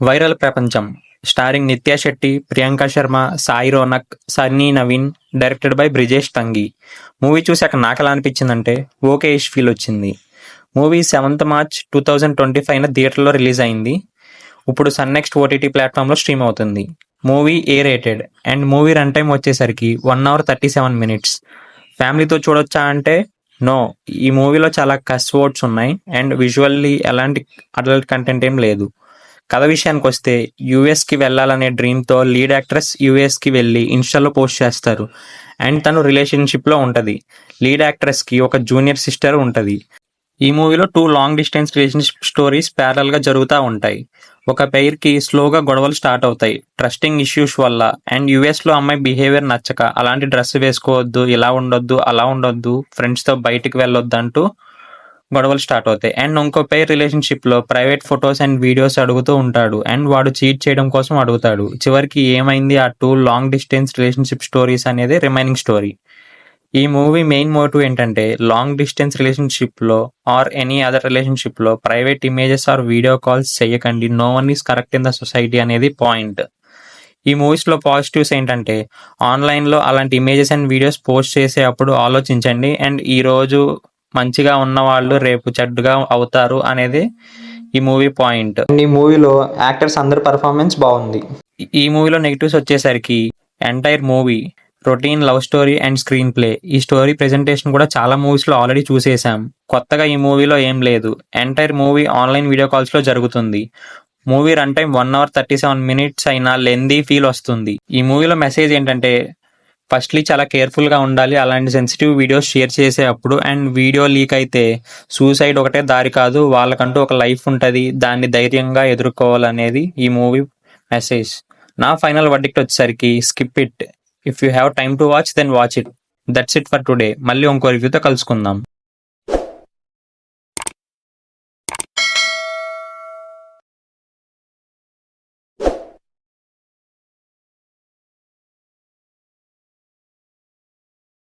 Viral ప్రపంచం starring Nithya Shetty, Priyanka Sharma, Sai Ronak, Sunny Naveen, directed by Brijesh Thangi. Movie చూశాక నాకెలా అనిపించిందంటే ఓకే ఇష్ ఫీల్ వచ్చింది. మూవీ 7th March 2025న థియేటర్లో రిలీజ్ అయింది. ఇప్పుడు సన్ నెక్స్ట్ ఓటీటీ ప్లాట్ఫామ్లో స్ట్రీమ్ అవుతుంది. Movie A rated and movie run time వచ్చేసరికి 1 hour 37 minutes. ఫ్యామిలీతో చూడొచ్చా అంటే నో. ఈ మూవీలో చాలా కస్ వర్డ్స్ ఉన్నాయి అండ్ విజువల్లీ ఎలాంటి అడల్ట్ కంటెంట్ ఏం లేదు. కథ విషయానికి వస్తే యూఎస్కి వెళ్ళాలనే డ్రీమ్తో లీడ్ యాక్ట్రెస్ యూఎస్కి వెళ్ళి ఇన్స్టాలో పోస్ట్ చేస్తారు అండ్ తను రిలేషన్షిప్లో ఉంటుంది. లీడ్ యాక్ట్రెస్కి ఒక జూనియర్ సిస్టర్ ఉంటుంది. ఈ మూవీలో 2 లాంగ్ డిస్టెన్స్ రిలేషన్షిప్ స్టోరీస్ ప్యారల్గా జరుగుతూ ఉంటాయి. ఒక పెయిర్కి స్లోగా గొడవలు స్టార్ట్ అవుతాయి ట్రస్టింగ్ ఇష్యూస్ వల్ల. అండ్ యూఎస్లో అమ్మాయి బిహేవియర్ నచ్చక అలాంటి డ్రెస్ వేసుకోవద్దు, ఇలా ఉండొద్దు, అలా ఉండొద్దు, ఫ్రెండ్స్తో బయటికి వెళ్ళొద్దు అంటూ గొడవలు స్టార్ట్ అవుతాయి. అండ్ ఇంకో పెయిర్ రిలేషన్షిప్లో ప్రైవేట్ ఫొటోస్ అండ్ వీడియోస్ అడుగుతూ ఉంటాడు అండ్ వాడు చీట్ చేయడం కోసం అడుగుతాడు. చివరికి ఏమైంది ఆ 2 లాంగ్ డిస్టెన్స్ రిలేషన్షిప్ స్టోరీస్ అనేది రిమైనింగ్ స్టోరీ. ఈ మూవీ మెయిన్ మోటివ్ ఏంటంటే లాంగ్ డిస్టెన్స్ రిలేషన్షిప్లో ఆర్ ఎనీ అదర్ రిలేషన్షిప్లో private images or video calls చేయకండి, no one is correct in the society అనేది పాయింట్. ఈ మూవీస్లో పాజిటివ్స్ ఏంటంటే ఆన్లైన్లో అలాంటి ఇమేజెస్ అండ్ వీడియోస్ పోస్ట్ చేసే అప్పుడు ఆలోచించండి అండ్ ఈరోజు మంచిగా ఉన్న వాళ్ళు రేపు చెడ్డగా అవుతారు అనేది ఈ మూవీ పాయింట్. అండ్ ఈ మూవీలో యాక్టర్స్ అందరి పర్ఫార్మెన్స్ బాగుంది. ఈ మూవీలో నెగిటివ్స్ వచ్చేసరికి entire movie routine love story and screen play. ఈ స్టోరీ ప్రెజెంటేషన్ కూడా చాలా మూవీస్లో ఆల్రెడీ చూసేసాం. కొత్తగా ఈ మూవీలో ఏం లేదు. ఎంటైర్ మూవీ ఆన్లైన్ వీడియో కాల్స్లో జరుగుతుంది. Movie run time 1 hour 37 minutes అయినా లెందీ ఫీల్ వస్తుంది. ఈ మూవీలో మెసేజ్ ఏంటంటే ఫస్ట్లీ చాలా కేర్ఫుల్గా ఉండాలి అలాంటి సెన్సిటివ్ వీడియోస్ షేర్ చేసే అప్పుడు. అండ్ వీడియో లీక్ అయితే సూసైడ్ ఒకటే దారి కాదు, వాళ్ళకంటూ ఒక లైఫ్ ఉంటుంది, దాన్ని ధైర్యంగా ఎదుర్కోవాలనేది ఈ మూవీ మెసేజ్. నా ఫైనల్ వర్డిక్ట్ వచ్చేసరికి skip it. If you have time to watch then watch it. That's it for today. మళ్ళీ ఇంకో రివ్యూతో కలుసుకుందాం.